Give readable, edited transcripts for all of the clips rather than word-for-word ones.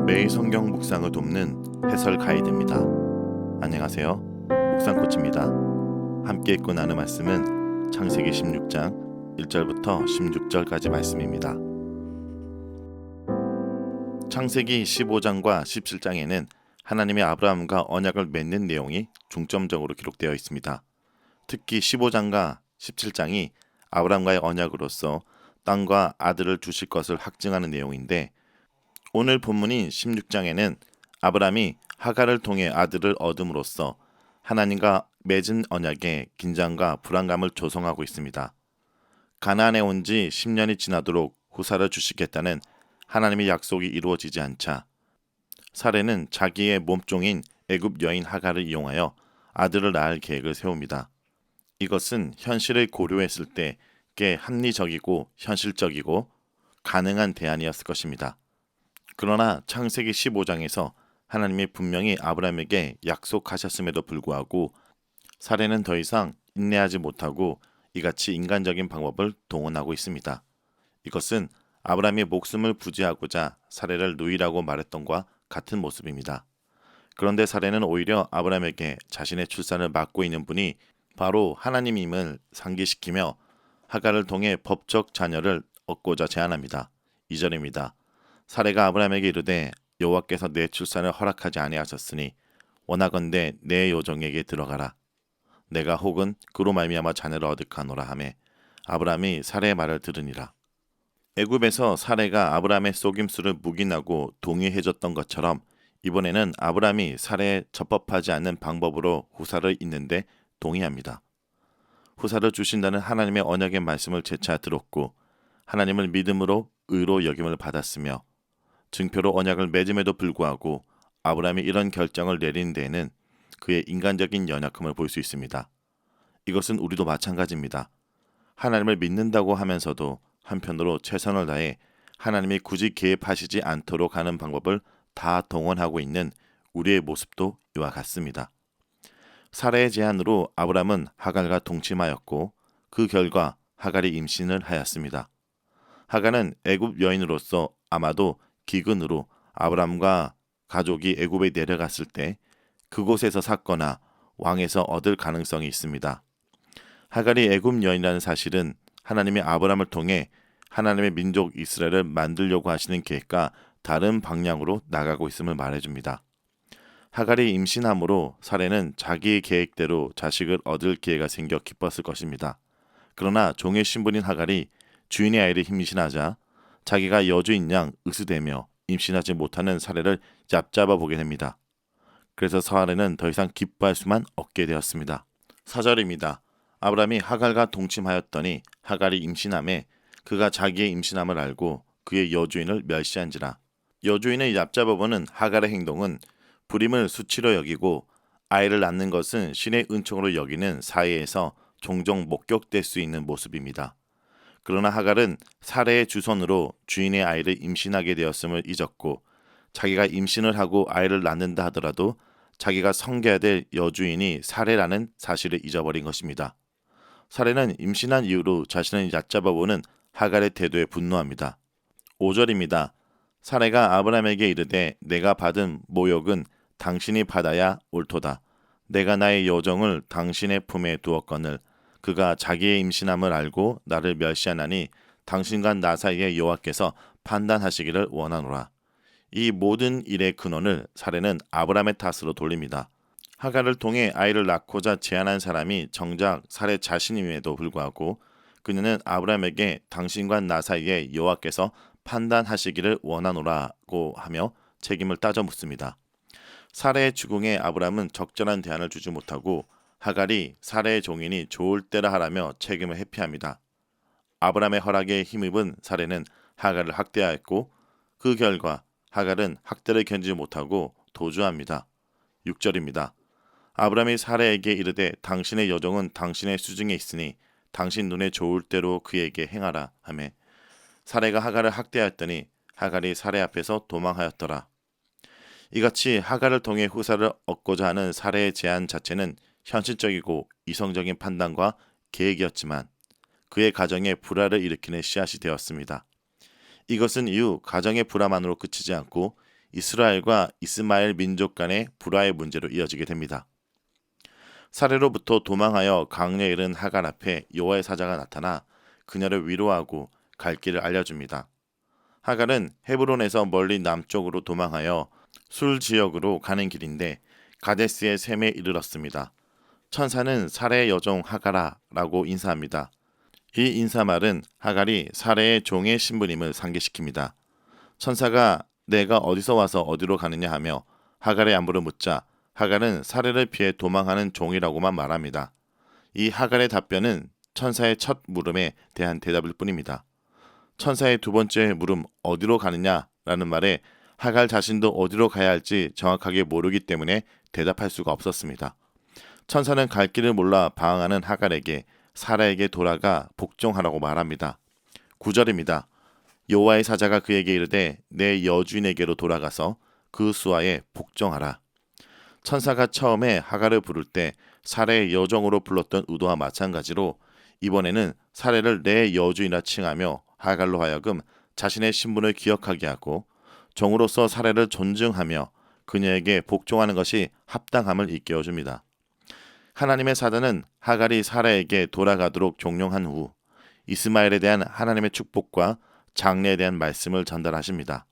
매일 성경 묵상을 돕는 해설 가이드입니다. 안녕하세요. 묵상 코치입니다. 함께 읽고 나눈 말씀은 창세기 16장 1절부터 16절까지 말씀입니다. 창세기 15장과 17장에는 하나님이 아브라함과 언약을 맺는 내용이 중점적으로 기록되어 있습니다. 특히 15장과 17장이 아브라함과의 언약으로서 땅과 아들을 주실 것을 확증하는 내용인데, 오늘 본문인 16장에는 아브라함이 하갈을 통해 아들을 얻음으로써 하나님과 맺은 언약에 긴장과 불안감을 조성하고 있습니다. 가나안에 온 지 10년이 지나도록 후사를 주시겠다는 하나님의 약속이 이루어지지 않자 사레는 자기의 몸종인 애굽 여인 하갈을 이용하여 아들을 낳을 계획을 세웁니다. 이것은 현실을 고려했을 때 꽤 합리적이고 현실적이고 가능한 대안이었을 것입니다. 그러나 창세기 15장에서 하나님이 분명히 아브라함에게 약속하셨음에도 불구하고 사레는 더 이상 인내하지 못하고 이같이 인간적인 방법을 동원하고 있습니다. 이것은 아브라함이 목숨을 부지하고자 사레를 누이라고 말했던과 같은 모습입니다. 그런데 사레는 오히려 아브라함에게 자신의 출산을 막고 있는 분이 바로 하나님임을 상기시키며 하갈을 통해 법적 자녀를 얻고자 제안합니다. 2절입니다. 사레가 아브라함에게 이르되 여호와께서 내 출산을 허락하지 아니하셨으니 원하건대 내 요정에게 들어가라. 내가 혹은 그로 말미암아 자녀를 얻을까노라 하매 아브라함이 사레의 말을 들으니라. 애굽에서 사레가 아브라함의 속임수를 묵인하고 동의해줬던 것처럼 이번에는 아브라함이 사레에 적법하지 않는 방법으로 후사를 잇는데 동의합니다. 후사를 주신다는 하나님의 언약의 말씀을 재차 들었고 하나님을 믿음으로 의로 여김을 받았으며 증표로 언약을 맺음에도 불구하고 아브라함이 이런 결정을 내린 데에는 그의 인간적인 연약함을 볼 수 있습니다. 이것은 우리도 마찬가지입니다. 하나님을 믿는다고 하면서도 한편으로 최선을 다해 하나님이 굳이 개입하시지 않도록 하는 방법을 다 동원하고 있는 우리의 모습도 이와 같습니다. 사라의 제안으로 아브라함은 하갈과 동침하였고 그 결과 하갈이 임신을 하였습니다. 하갈은 애굽 여인으로서 아마도 기근으로 아브라함과 가족이 애굽에 내려갔을 때 그곳에서 샀거나 왕에서 얻을 가능성이 있습니다. 하갈이 애굽 여인이라는 사실은 하나님이 아브라함을 통해 하나님의 민족 이스라엘을 만들려고 하시는 계획과 다른 방향으로 나가고 있음을 말해줍니다. 하갈이 임신함으로 사레는 자기의 계획대로 자식을 얻을 기회가 생겨 기뻤을 것입니다. 그러나 종의 신분인 하갈이 주인의 아이를 임신하자 자기가 여주인 양 으스대며 임신하지 못하는 사레를 얕잡아 보게 됩니다. 그래서 사레는 더 이상 기뻐할 수만 없게 되었습니다. 4절입니다. 아브라함이 하갈과 동침하였더니 하갈이 임신함에 그가 자기의 임신함을 알고 그의 여주인을 멸시한지라. 여주인을 얕잡아 보는 하갈의 행동은 불임을 수치로 여기고 아이를 낳는 것은 신의 은총으로 여기는 사이에서 종종 목격될 수 있는 모습입니다. 그러나 하갈은 사레의 주선으로 주인의 아이를 임신하게 되었음을 잊었고 자기가 임신을 하고 아이를 낳는다 하더라도 자기가 섬겨야 될 여주인이 사레라는 사실을 잊어버린 것입니다. 사레는 임신한 이후로 자신을 얕잡아보는 하갈의 태도에 분노합니다. 5절입니다. 사레가 아브라함에게 이르되 내가 받은 모욕은 당신이 받아야 옳도다. 내가 나의 여종을 당신의 품에 두었거늘 그가 자기의 임신함을 알고 나를 멸시하나니 당신과 나 사이에 여호와께서 판단하시기를 원하노라. 이 모든 일의 근원을 사레는 아브라함의 탓으로 돌립니다. 하갈을 통해 아이를 낳고자 제안한 사람이 정작 사레 자신임에도 불구하고 그녀는 아브라함에게 당신과 나 사이에 여호와께서 판단하시기를 원하노라고 하며 책임을 따져 묻습니다. 사레의 주궁에 아브라함은 적절한 대안을 주지 못하고 하갈이 사레의 종인이 좋을 때라 하라며 책임을 회피합니다. 아브라함의 허락에 힘입은 사레는 하갈을 학대하였고 그 결과 하갈은 학대를 견디지 못하고 도주합니다. 6절입니다. 아브라함이 사레에게 이르되 당신의 여종은 당신의 수중에 있으니 당신 눈에 좋을 대로 그에게 행하라 하매 사레가 하갈을 학대하였더니 하갈이 사레 앞에서 도망하였더라. 이같이 하갈을 통해 후사를 얻고자 하는 사레의 제안 자체는 현실적이고 이성적인 판단과 계획이었지만 그의 가정에 불화를 일으키는 씨앗이 되었습니다. 이것은 이후 가정의 불화만으로 그치지 않고 이스라엘과 이스마엘 민족 간의 불화의 문제로 이어지게 됩니다. 사례로부터 도망하여 강야에 이른 하갈 앞에 여호와의 사자가 나타나 그녀를 위로하고 갈 길을 알려줍니다. 하갈은 헤브론에서 멀리 남쪽으로 도망하여 술 지역으로 가는 길인데 가데스의 샘에 이르렀습니다. 천사는 사레의 여종 하갈아라고 인사합니다. 이 인사말은 하갈이 사레의 종의 신부님을 상기시킵니다. 천사가 내가 어디서 와서 어디로 가느냐 하며 하갈의 안부를 묻자 하갈은 사레를 피해 도망하는 종이라고만 말합니다. 이 하갈의 답변은 천사의 첫 물음에 대한 대답일 뿐입니다. 천사의 두 번째 물음 어디로 가느냐라는 말에 하갈 자신도 어디로 가야 할지 정확하게 모르기 때문에 대답할 수가 없었습니다. 천사는 갈 길을 몰라 방황하는 하갈에게 사라에게 돌아가 복종하라고 말합니다. 9절입니다. 여호와의 사자가 그에게 이르되 내 여주인에게로 돌아가서 그 수하에 복종하라. 천사가 처음에 하갈을 부를 때 사라의 여종으로 불렀던 의도와 마찬가지로 이번에는 사라를 내 여주인이라 칭하며 하갈로 하여금 자신의 신분을 기억하게 하고 종으로서 사라를 존중하며 그녀에게 복종하는 것이 합당함을 일깨워 줍니다. 하나님의 사자는 하갈이 사라에게 돌아가도록 종용한 후 이스마엘에 대한 하나님의 축복과 장래에 대한 말씀을 전달하십니다.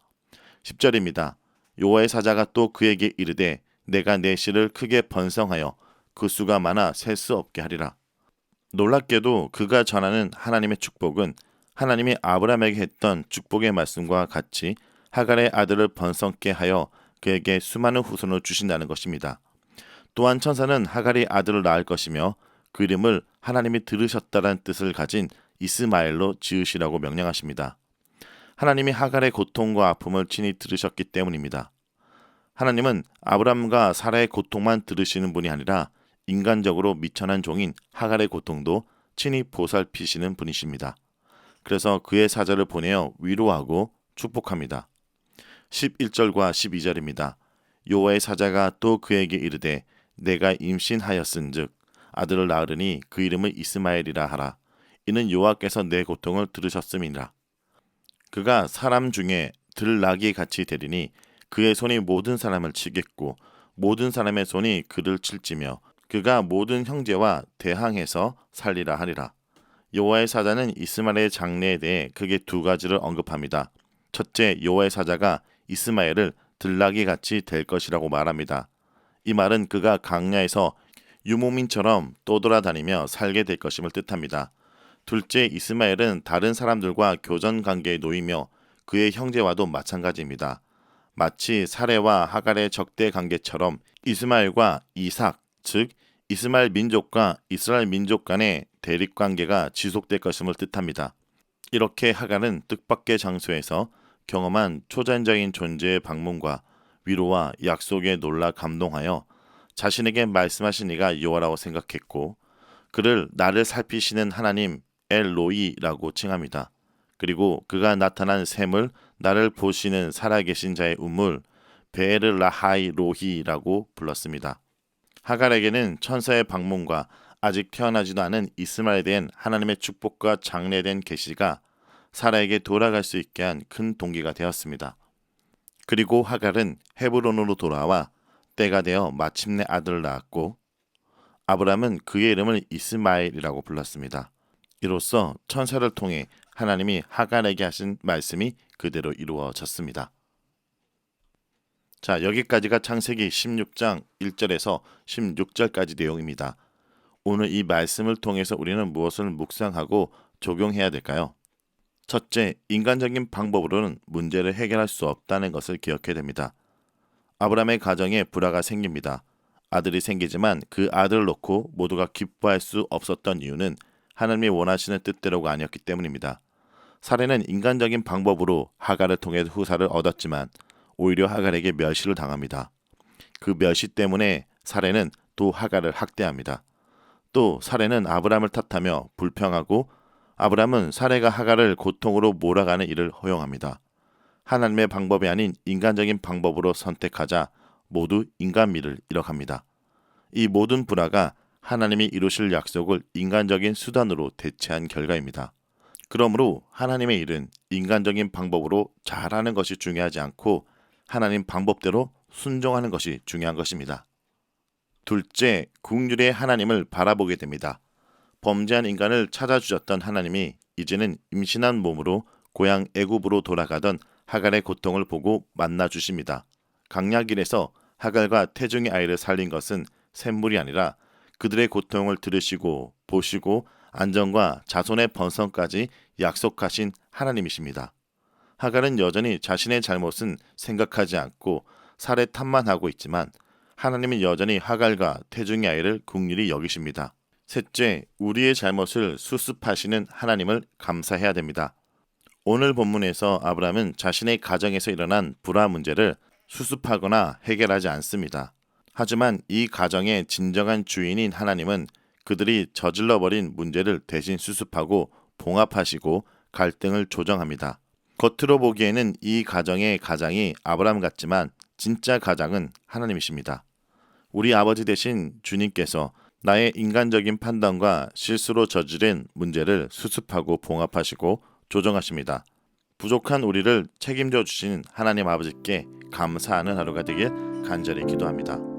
10절입니다. 여호와의 사자가 또 그에게 이르되 내가 내 씨를 크게 번성하여 그 수가 많아 셀 수 없게 하리라. 놀랍게도 그가 전하는 하나님의 축복은 하나님이 아브라함에게 했던 축복의 말씀과 같이 하갈의 아들을 번성케 하여 그에게 수많은 후손을 주신다는 것입니다. 또한 천사는 하갈이 아들을 낳을 것이며 그 이름을 하나님이 들으셨다는 뜻을 가진 이스마엘로 지으시라고 명령하십니다. 하나님이 하갈의 고통과 아픔을 친히 들으셨기 때문입니다. 하나님은 아브람과 사라의 고통만 들으시는 분이 아니라 인간적으로 미천한 종인 하갈의 고통도 친히 보살피시는 분이십니다. 그래서 그의 사자를 보내어 위로하고 축복합니다. 11절과 12절입니다. 여호와의 사자가 또 그에게 이르되 내가 임신하였은즉 아들을 낳으리니 그 이름을 이스마엘이라 하라. 이는 여호와께서 내 고통을 들으셨음이니라. 그가 사람 중에 들나귀 같이 되리니 그의 손이 모든 사람을 치겠고 모든 사람의 손이 그를 칠지며 그가 모든 형제와 대항해서 살리라 하리라. 여호와의 사자는 이스마엘의 장래에 대해 크게 두 가지를 언급합니다. 첫째, 여호와의 사자가 이스마엘을 들나귀 같이 될 것이라고 말합니다. 이 말은 그가 강야에서 유목민처럼 떠돌아다니며 살게 될 것임을 뜻합니다. 둘째, 이스마엘은 다른 사람들과 교전 관계에 놓이며 그의 형제와도 마찬가지입니다. 마치 사레와 하갈의 적대 관계처럼 이스마엘과 이삭, 즉 이스마엘 민족과 이스라엘 민족 간의 대립 관계가 지속될 것임을 뜻합니다. 이렇게 하갈은 뜻밖의 장소에서 경험한 초자연적인 존재의 방문과 위로와 약속에 놀라 감동하여 자신에게 말씀하신 이가 여호와라고 생각했고 그를 나를 살피시는 하나님 엘로이라고 칭합니다. 그리고 그가 나타난 샘을 나를 보시는 살아계신 자의 우물 베에르라하이 로히라고 불렀습니다. 하갈에게는 천사의 방문과 아직 태어나지도 않은 이스마엘에 대한 하나님의 축복과 장래에 대한 계시가 사라에게 돌아갈 수 있게 한 큰 동기가 되었습니다. 그리고 하갈은 헤브론으로 돌아와 때가 되어 마침내 아들을 낳았고 아브람은 그의 이름을 이스마엘이라고 불렀습니다. 이로써 천사를 통해 하나님이 하갈에게 하신 말씀이 그대로 이루어졌습니다. 자, 여기까지가 창세기 16장 1절에서 16절까지 내용입니다. 오늘 이 말씀을 통해서 우리는 무엇을 묵상하고 적용해야 될까요? 첫째, 인간적인 방법으로는 문제를 해결할 수 없다는 것을 기억해야 됩니다. 아브라함의 가정에 불화가 생깁니다. 아들이 생기지만 그 아들을 놓고 모두가 기뻐할 수 없었던 이유는 하나님이 원하시는 뜻대로가 아니었기 때문입니다. 사례는 인간적인 방법으로 하갈을 통해 후사를 얻었지만 오히려 하갈에게 멸시를 당합니다. 그 멸시 때문에 사례는 또 하갈을 학대합니다. 또 사례는 아브라함을 탓하며 불평하고 아브라함은 사례가 하갈을 고통으로 몰아가는 일을 허용합니다. 하나님의 방법이 아닌 인간적인 방법으로 선택하자 모두 인간미를 잃어갑니다. 이 모든 불화가 하나님이 이루실 약속을 인간적인 수단으로 대체한 결과입니다. 그러므로 하나님의 일은 인간적인 방법으로 잘하는 것이 중요하지 않고 하나님 방법대로 순종하는 것이 중요한 것입니다. 둘째, 국률의 하나님을 바라보게 됩니다. 범죄한 인간을 찾아주셨던 하나님이 이제는 임신한 몸으로 고향 애굽으로 돌아가던 하갈의 고통을 보고 만나 주십니다. 강약일에서 하갈과 태중의 아이를 살린 것은 샘물이 아니라 그들의 고통을 들으시고 보시고 안전과 자손의 번성까지 약속하신 하나님이십니다. 하갈은 여전히 자신의 잘못은 생각하지 않고 살해 탓만 하고 있지만 하나님은 여전히 하갈과 태중의 아이를 긍휼히 여기십니다. 셋째, 우리의 잘못을 수습하시는 하나님을 감사해야 됩니다. 오늘 본문에서 아브라함은 자신의 가정에서 일어난 불화 문제를 수습하거나 해결하지 않습니다. 하지만 이 가정의 진정한 주인인 하나님은 그들이 저질러버린 문제를 대신 수습하고 봉합하시고 갈등을 조정합니다. 겉으로 보기에는 이 가정의 가장이 아브라함 같지만 진짜 가장은 하나님이십니다. 우리 아버지 되신 주님께서 나의 인간적인 판단과 실수로 저지른 문제를 수습하고 봉합하시고 조정하십니다. 부족한 우리를 책임져 주신 하나님 아버지께 감사하는 하루가 되길 간절히 기도합니다.